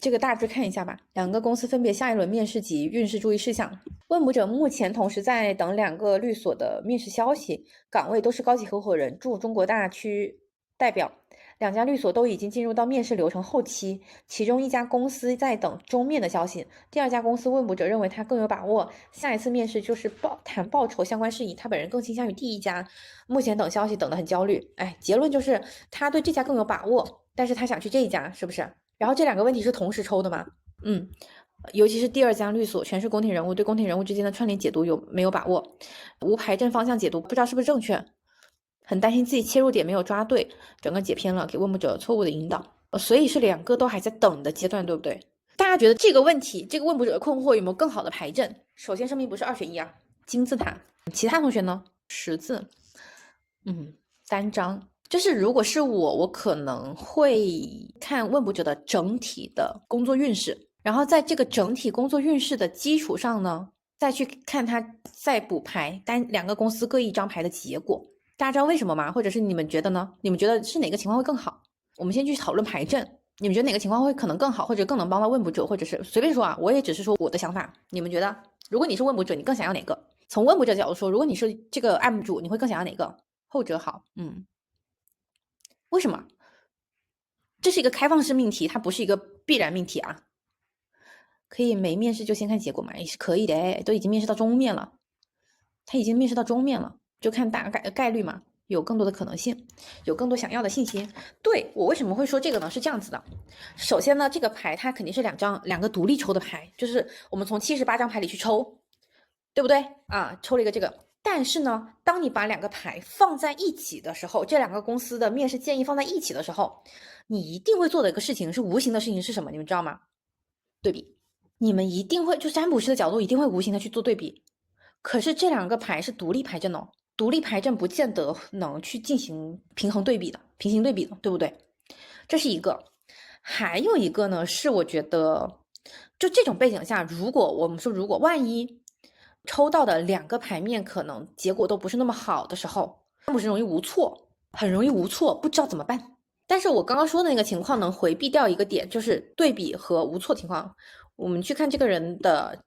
这个大致看一下吧。两个公司分别下一轮面试及运势注意事项。问卜者目前同时在等两个律所的面试消息，岗位都是高级合伙人驻中国大区代表。两家律所都已经进入到面试流程后期，其中一家公司在等终面的消息，第二家公司问卜者认为他更有把握，下一次面试就是谈报酬相关事宜，他本人更倾向于第一家，目前等消息等得很焦虑。结论就是他对这家更有把握，但是他想去这一家，是不是？然后这两个问题是同时抽的吗？尤其是第二家律所全是宫廷人物，对宫廷人物之间的串联解读没有把握，无牌阵方向解读不知道是不是正确，很担心自己切入点没有抓对，整个解偏了，给问卜者错误的引导。所以是两个都还在等的阶段，对不对？大家觉得这个问题，这个问卜者的困惑有没有更好的牌阵？首先声明不是2选1啊，金字塔。其他同学呢？十字，单张。就是如果是我可能会看问卜者的整体的工作运势，然后在这个整体工作运势的基础上呢，再去看他在补牌两个公司各一张牌的结果。大家知道为什么吗？或者是你们觉得呢？你们觉得是哪个情况会更好？我们先去讨论牌阵，你们觉得哪个情况会可能更好，或者更能帮到问卜者，或者是随便说啊，我也只是说我的想法。你们觉得，如果你是问卜者，你更想要哪个？从问卜者角度说，如果你是这个案主，你会更想要哪个？后者好。为什么？这是一个开放式命题，它不是一个必然命题啊。可以没面试就先看结果嘛，也是可以的，都已经面试到终面了，他已经面试到终面了，就看大概率嘛，有更多的可能性，有更多想要的信息。对，我为什么会说这个呢？是这样子的，首先呢，这个牌它肯定是两个独立抽的牌，就是我们从78张牌里去抽，对不对啊？抽了一个这个。但是呢，当你把两个牌放在一起的时候，这两个公司的面试建议放在一起的时候，你一定会做的一个事情是无形的事情是什么？你们知道吗？对比。你们一定会就占卜师的角度一定会无形的去做对比。可是这两个牌是独立牌阵哦，独立牌阵不见得能去进行平行对比的，对不对？这是一个。还有一个呢，是我觉得就这种背景下，如果万一抽到的两个牌面可能结果都不是那么好的时候，占卜师容易无措，很容易无措，不知道怎么办。但是我刚刚说的那个情况能回避掉一个点，就是对比和无措情况。我们去看这个人的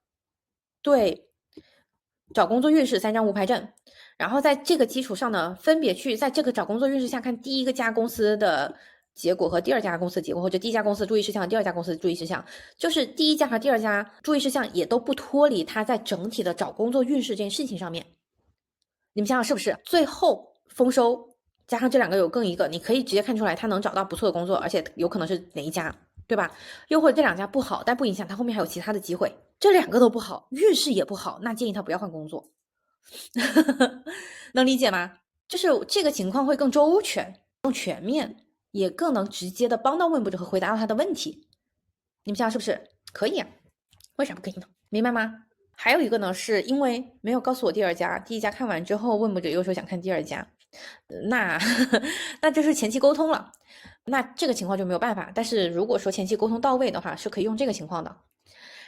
对找工作运势3张无牌阵，然后在这个基础上呢，分别去在这个找工作运势下看第一家公司的结果和第二家公司的结果，或者第一家公司的注意事项，第二家公司的注意事项，就是第一家和第二家注意事项也都不脱离他在整体的找工作运势这件事情上面。你们想想是不是？最后丰收加上这两个有更一个，你可以直接看出来他能找到不错的工作，而且有可能是哪一家，对吧？又或者这两家不好，但不影响他后面还有其他的机会。这两个都不好，运势也不好，那建议他不要换工作。能理解吗？就是这个情况会更周全、更全面，也更能直接的帮到问卜者和回答到他的问题。你们想想是不是可以啊？为啥不可以呢？明白吗？还有一个呢，是因为没有告诉我第二家，第一家看完之后，问卜者又说想看第二家，那这是前期沟通了，那这个情况就没有办法。但是如果说前期沟通到位的话，是可以用这个情况的。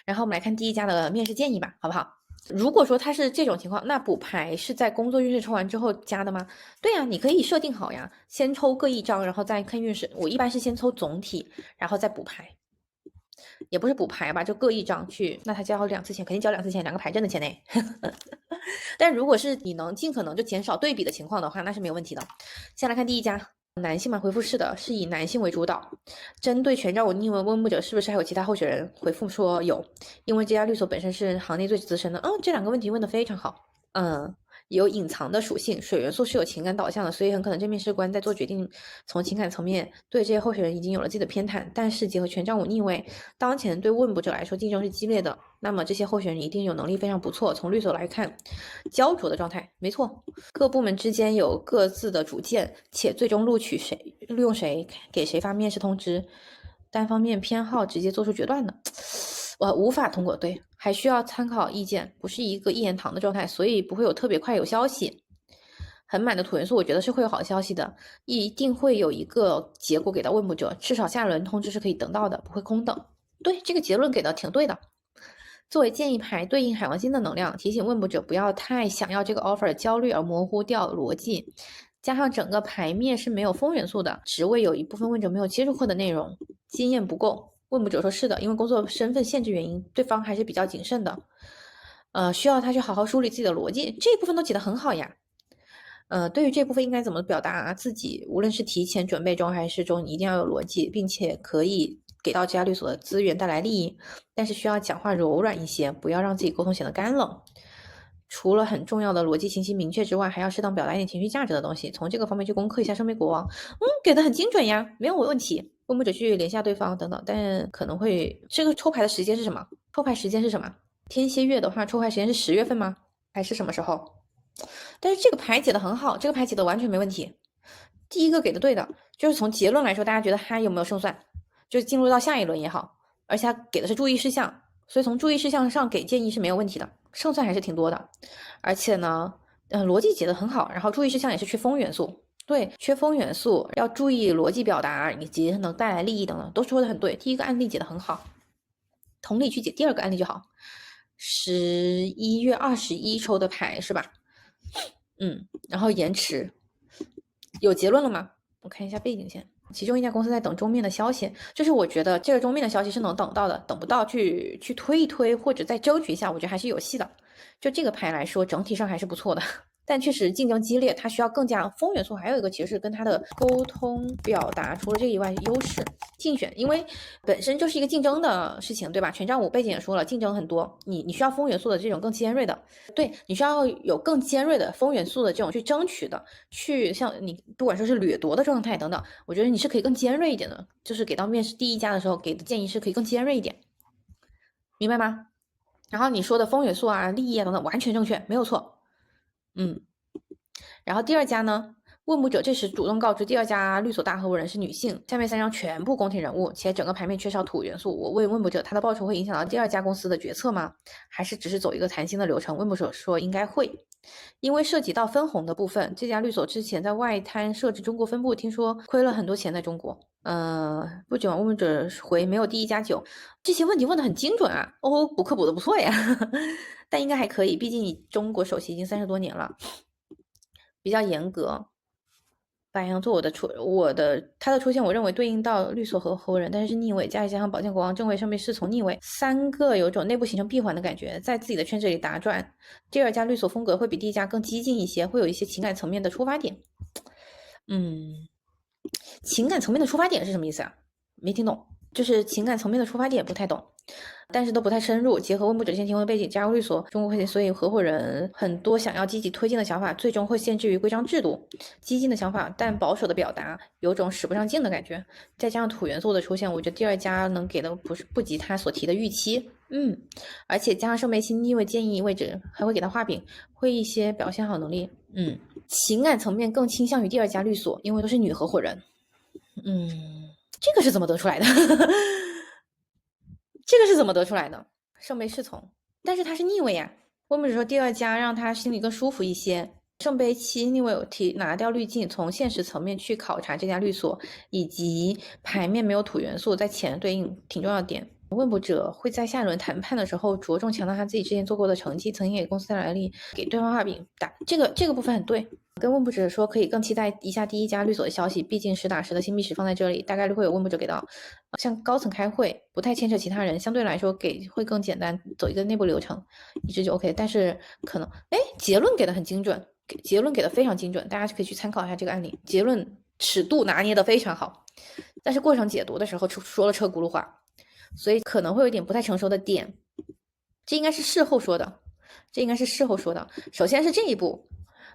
然后我们来看第一家的面试建议吧，好不好？如果说他是这种情况，那补牌是在工作运势抽完之后加的吗？对呀，你可以设定好呀，先抽各一张，然后再看运势。我一般是先抽总体，然后再补牌。也不是补牌吧，就各一张去，那他交2次钱，肯定交2次钱，2个牌阵的钱呢。但如果是你能尽可能就减少对比的情况的话，那是没有问题的。先来看第一家，男性嘛，回复是的，是以男性为主导。针对全照我逆问问卜者是不是还有其他候选人，回复说有，因为这家律所本身是行内最资深的。这两个问题问得非常好。有隐藏的属性，水元素是有情感导向的，所以很可能这面试官在做决定，从情感层面对这些候选人已经有了自己的偏袒。但是结合权杖5逆位，当前对问卜者来说竞争是激烈的，那么这些候选人一定有能力非常不错。从律所来看，焦灼的状态，没错，各部门之间有各自的主见，且最终录用谁，给谁发面试通知，单方面偏好直接做出决断的。我无法通过，对，还需要参考意见，不是一个一言堂的状态，所以不会有特别快有消息。很满的土元素，我觉得是会有好消息的，一定会有一个结果给到问卜者，至少下轮通知是可以等到的，不会空等。对，这个结论给的挺对的。作为建议牌对应海王星的能量，提醒问卜者不要太想要这个 offer 焦虑而模糊掉逻辑。加上整个牌面是没有风元素的，职位有一部分问者没有接触过的内容，经验不够。问不者说是的，因为工作身份限制原因，对方还是比较谨慎的，需要他去好好梳理自己的逻辑，这一部分都解得很好呀。对于这部分应该怎么表达自己，无论是提前准备中还是中，你一定要有逻辑，并且可以给到这家律所的资源带来利益，但是需要讲话柔软一些，不要让自己沟通显得干冷。除了很重要的逻辑清晰明确之外，还要适当表达一点情绪价值的东西，从这个方面去攻克一下圣杯国王。给的很精准呀，没有问题。问不者去联系下对方等等，但可能会这个抽牌的时间是什么？抽牌时间是什么？天蝎月的话，抽牌时间是10月份吗？还是什么时候？但是这个牌解的很好，这个牌解的完全没问题。第一个给的对的，就是从结论来说，大家觉得他有没有胜算？就进入到下一轮也好，而且他给的是注意事项，所以从注意事项上给建议是没有问题的，胜算还是挺多的。而且呢，逻辑解的很好，然后注意事项也是缺风元素。对，缺风元素要注意逻辑表达以及能带来利益等等，都说的很对。第一个案例解的很好，同理去解第二个案例就好。11月21抽的牌是吧？然后延迟，有结论了吗？我看一下背景先。其中一家公司在等终面的消息，就是我觉得这个终面的消息是能等到的，等不到去推一推或者再争取一下，我觉得还是有戏的。就这个牌来说，整体上还是不错的。但确实竞争激烈，它需要更加风元素。还有一个其实是跟它的沟通表达，除了这个以外，优势竞选，因为本身就是一个竞争的事情，对吧？权杖5背景也说了，竞争很多，你需要风元素的这种更尖锐的，对，你需要有更尖锐的风元素的这种去争取的，去像你不管说是掠夺的状态等等，我觉得你是可以更尖锐一点的，就是给到面试第一家的时候给的建议是可以更尖锐一点，明白吗？然后你说的风元素啊、利益啊等等，完全正确，没有错。然后第二家呢，问卜者这时主动告知第二家律所大合伙人是女性，下面3张全部宫廷人物，且整个牌面缺少土元素。我问问卜者，他的报酬会影响到第二家公司的决策吗？还是只是走一个谈心的流程？问卜者说应该会，因为涉及到分红的部分，这家律所之前在外滩设置中国分部，听说亏了很多钱在中国。不久问卜者回没有第一家久，这些问题问得很精准啊，补课补的不错呀，但应该还可以，毕竟你中国首席已经30多年了。比较严格。白羊座他的出现，我认为对应到律所和合伙人，但是逆位，加上宝剑国王正位上面是从逆位，3个有种内部形成闭环的感觉，在自己的圈子里打转。第二家律所风格会比第一家更激进一些，会有一些情感层面的出发点。情感层面的出发点是什么意思啊？没听懂，就是情感层面的出发点不太懂。但是都不太深入，结合问卜者先提问背景加入律所中国会计，所以合伙人很多想要积极推进的想法，最终会限制于规章制度。激进的想法，但保守的表达，有种使不上劲的感觉。再加上土元素的出现，我觉得第二家能给的不及他所提的预期。而且加上圣杯七逆位建议位置，还会给他画饼，会一些表现好能力。情感层面更倾向于第二家律所，因为都是女合伙人。这个是怎么得出来的？这个是怎么得出来的？圣杯侍从，但是他是逆位呀。温姆只说第二家让他心里更舒服一些。圣杯7逆位有拿掉滤镜，从现实层面去考察这家律所，以及牌面没有土元素在前对应挺重要的点。问卜者会在下一轮谈判的时候着重强调他自己之前做过的成绩，曾经给公司带来的利益，给对方画饼打。这个部分很对。跟问卜者说可以更期待一下第一家律所的消息，毕竟实打实的新密室放在这里，大概率会有问卜者给到。像高层开会不太牵扯其他人，相对来说会更简单，走一个内部流程，一直就 OK。但是可能结论给的很精准，结论给的非常精准，大家可以去参考一下这个案例，结论尺度拿捏的非常好，但是过程解读的时候说了车轱辘话，所以可能会有一点不太成熟的点，这应该是事后说的，首先是这一步，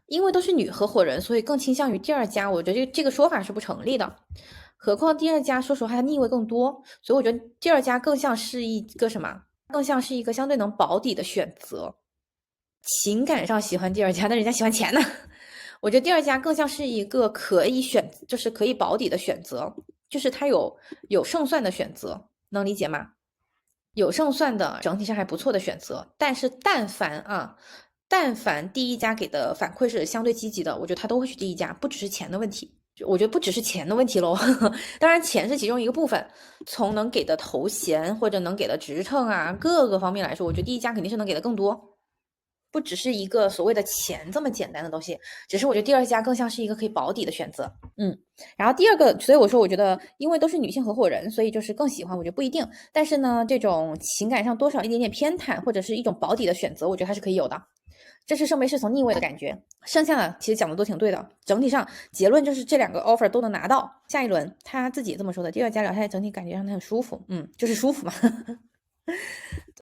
因为都是女合伙人，所以更倾向于第二家，我觉得这个说法是不成立的。何况第二家说实话它逆位更多，所以我觉得第二家更像是一个什么？更像是一个相对能保底的选择。情感上喜欢第二家，但人家喜欢钱呢。我觉得第二家更像是一个可以就是可以保底的选择，就是它有胜算的选择，能理解吗？有胜算的，整体上还不错的选择。但是但凡第一家给的反馈是相对积极的，我觉得他都会去第一家，不只是钱的问题。我觉得不只是钱的问题咯，当然钱是其中一个部分，从能给的头衔或者能给的职称啊各个方面来说，我觉得第一家肯定是能给的更多。不只是一个所谓的钱这么简单的东西，只是我觉得第二家更像是一个可以保底的选择。然后第二个，所以我说我觉得因为都是女性合伙人，所以就是更喜欢，我觉得不一定，但是呢这种情感上多少一点点偏袒或者是一种保底的选择，我觉得还是可以有的。这是圣杯侍从逆位的感觉，剩下的其实讲的都挺对的。整体上结论就是这两个 offer 都能拿到下一轮，他自己也这么说的。第二家聊下来，整体感觉让他很舒服，就是舒服嘛。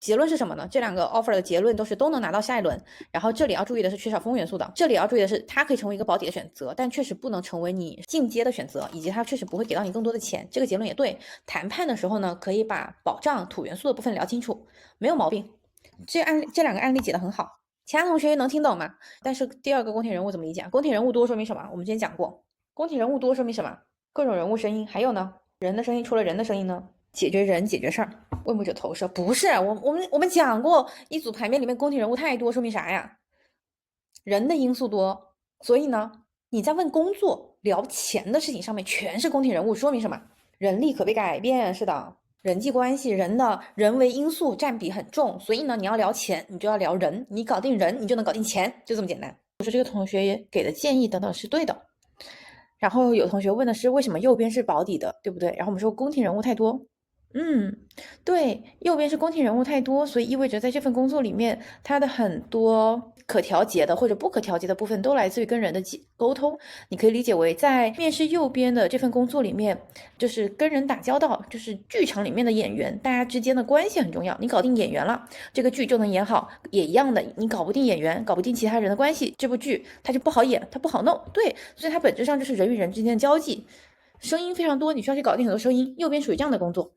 结论是什么呢？这两个 offer 的结论都能拿到下一轮。然后这里要注意的是缺少风元素的，这里要注意的是它可以成为一个保底的选择，但确实不能成为你进阶的选择，以及它确实不会给到你更多的钱。这个结论也对。谈判的时候呢，可以把保障土元素的部分聊清楚，没有毛病。这两个案例解得很好。其他同学能听懂吗？但是第二个宫廷人物怎么理解？宫廷人物多说明什么？我们之前讲过，宫廷人物多说明什么？各种人物声音，还有呢，人的声音，除了人的声音呢，解决人，解决事儿。问卜者投射不是我们讲过，一组牌面里面宫廷人物太多，说明啥呀？人的因素多，所以呢，你在问工作聊钱的事情上面全是宫廷人物，说明什么？人力可被改变，是的。人际关系，人的人为因素占比很重，所以呢，你要聊钱，你就要聊人，你搞定人，你就能搞定钱，就这么简单。我说这个同学给的建议等等是对的。然后有同学问的是为什么右边是保底的，对不对？然后我们说宫廷人物太多，对，右边是宫廷人物太多，所以意味着在这份工作里面，它的很多可调节的或者不可调节的部分都来自于跟人的沟通。你可以理解为，在面试右边的这份工作里面，就是跟人打交道，就是剧场里面的演员，大家之间的关系很重要。你搞定演员了，这个剧就能演好。也一样的，你搞不定演员，搞不定其他人的关系，这部剧它就不好演，它不好弄。对，所以它本质上就是人与人之间的交际。声音非常多，你需要去搞定很多声音。右边属于这样的工作。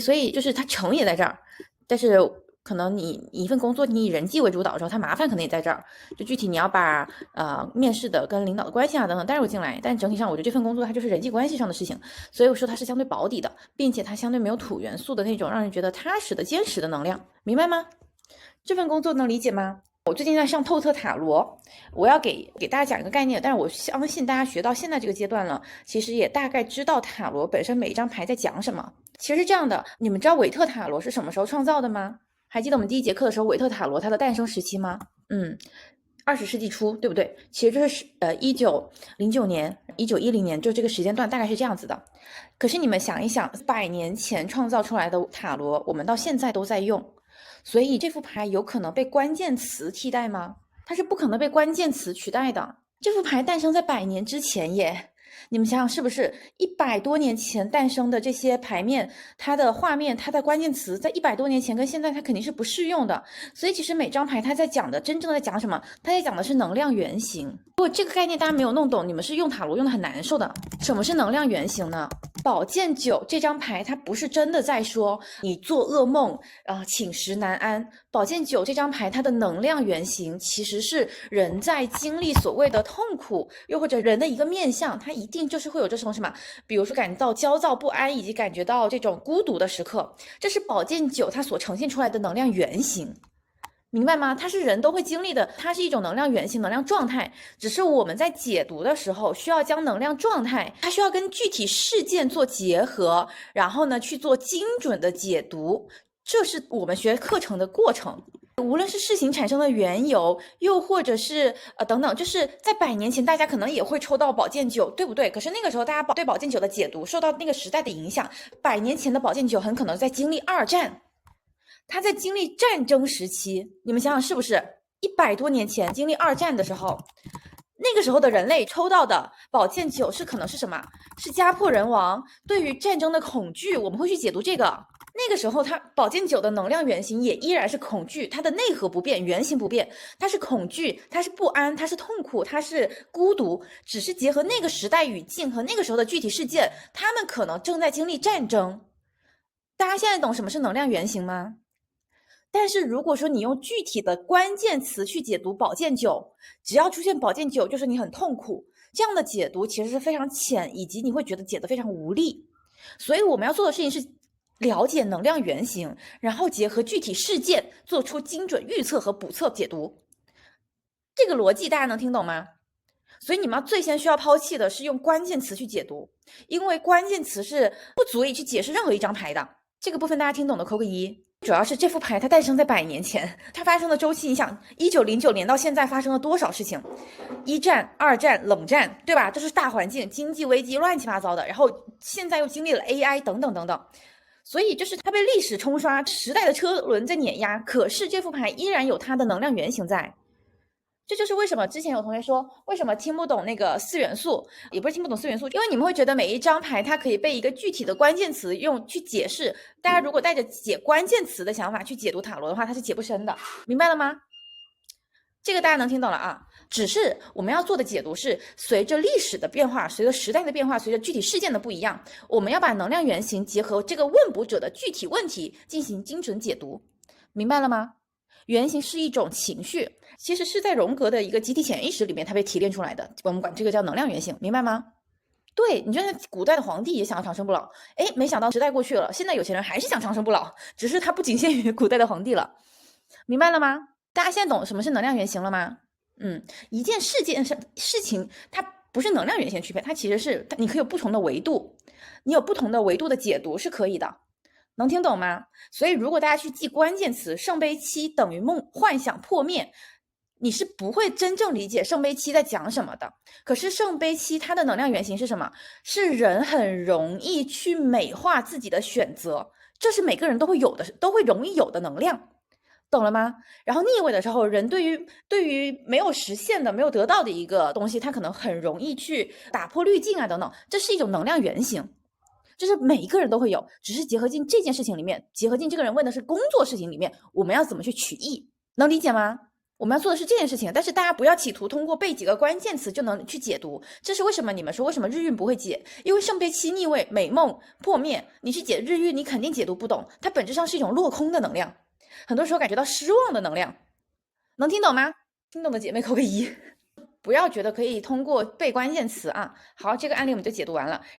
所以就是它成也在这儿，但是可能你一份工作你以人际为主导的时候，它麻烦可能也在这儿。就具体你要把面试的跟领导的关系啊等等带入进来，但整体上我觉得这份工作它就是人际关系上的事情，所以我说它是相对保底的，并且它相对没有土元素的那种让人觉得踏实的坚实的能量，明白吗？这份工作能理解吗？我最近在上透特塔罗，我要给大家讲一个概念，但是我相信大家学到现在这个阶段了，其实也大概知道塔罗本身每一张牌在讲什么。其实是这样的，你们知道韦特塔罗是什么时候创造的吗？还记得我们第一节课的时候，韦特塔罗它的诞生时期吗？20世纪初，对不对？其实就是1909年、1910年，就这个时间段大概是这样子的。可是你们想一想，100年前创造出来的塔罗，我们到现在都在用，所以这副牌有可能被关键词替代吗？它是不可能被关键词取代的。这副牌诞生在100年之前耶。你们想想是不是100多年前诞生的这些牌面，它的画面，它的关键词在100多年前跟现在它肯定是不适用的。所以其实每张牌它在讲的真正在讲什么？它在讲的是能量原型。如果这个概念大家没有弄懂，你们是用塔罗用的很难受的。什么是能量原型呢？宝剑9这张牌它不是真的在说你做噩梦寝食难安。宝剑9这张牌它的能量原型其实是人在经历所谓的痛苦，又或者人的一个面向，它一定就是会有这种什么，比如说感到焦躁不安，以及感觉到这种孤独的时刻，这是宝剑9它所呈现出来的能量原型。明白吗？它是人都会经历的，它是一种能量原型、能量状态。只是我们在解读的时候，需要将能量状态，它需要跟具体事件做结合，然后呢去做精准的解读。这是我们学课程的过程。无论是事情产生的缘由，又或者是等等，就是在100年前，大家可能也会抽到宝剑9，对不对？可是那个时候，大家对宝剑9的解读受到那个时代的影响。100年前的宝剑9很可能在经历2战。他在经历战争时期，你们想想是不是100多年前经历2战的时候，那个时候的人类抽到的宝剑9是可能是什么？是家破人亡，对于战争的恐惧，我们会去解读这个。那个时候它宝剑9的能量原型也依然是恐惧，它的内核不变，原型不变，它是恐惧，它是不安，它是痛苦，它是孤独，只是结合那个时代语境和那个时候的具体事件，他们可能正在经历战争。大家现在懂什么是能量原型吗？但是如果说你用具体的关键词去解读宝剑9，只要出现宝剑9就是你很痛苦，这样的解读其实是非常浅，以及你会觉得解得非常无力。所以我们要做的事情是了解能量原型，然后结合具体事件做出精准预测和补测解读。这个逻辑大家能听懂吗？所以你们最先需要抛弃的是用关键词去解读，因为关键词是不足以去解释任何一张牌的。这个部分大家听懂的扣个1。主要是这副牌它诞生在100年前，它发生的周期，你想1909年到现在发生了多少事情？一战、二战、冷战，对吧？这是大环境，经济危机乱七八糟的，然后现在又经历了 AI 等等等等，所以就是它被历史冲刷，时代的车轮在碾压，可是这副牌依然有它的能量原型在。这就是为什么之前有同学说，为什么听不懂那个4元素，也不是听不懂4元素，因为你们会觉得每一张牌它可以被一个具体的关键词用去解释，大家如果带着解关键词的想法去解读塔罗的话，它是解不深的，明白了吗？这个大家能听懂了啊？只是我们要做的解读是，随着历史的变化，随着时代的变化，随着具体事件的不一样，我们要把能量原型结合这个问卜者的具体问题进行精准解读，明白了吗？原型是一种情绪，其实是在荣格的一个集体潜意识里面它被提炼出来的，我们管这个叫能量原型，明白吗？对，你觉得古代的皇帝也想要长生不老，哎，没想到时代过去了，现在有钱人还是想长生不老，只是它不仅限于古代的皇帝了，明白了吗？大家现在懂什么是能量原型了吗？一件事情，它不是能量原型区别，它其实是你可以有不同的维度，你有不同的维度的解读是可以的，能听懂吗？所以如果大家去记关键词圣杯七等于梦幻想破灭，你是不会真正理解圣杯七在讲什么的。可是圣杯七它的能量原型是什么？是人很容易去美化自己的选择，这是每个人都会有的，都会容易有的能量。懂了吗？然后逆位的时候，人对于没有实现的、没有得到的一个东西，他可能很容易去打破滤镜啊等等，这是一种能量原型，这是每一个人都会有，只是结合进这件事情里面，结合进这个人问的是工作事情里面，我们要怎么去取义，能理解吗？我们要做的是这件事情，但是大家不要企图通过背几个关键词就能去解读。这是为什么你们说为什么日运不会解？因为圣杯七逆位、美梦破灭，你去解日运，你肯定解读不懂，它本质上是一种落空的能量。很多时候感觉到失望的能量，能听懂吗？听懂的姐妹扣个1。不要觉得可以通过背关键词啊。好，这个案例我们就解读完了。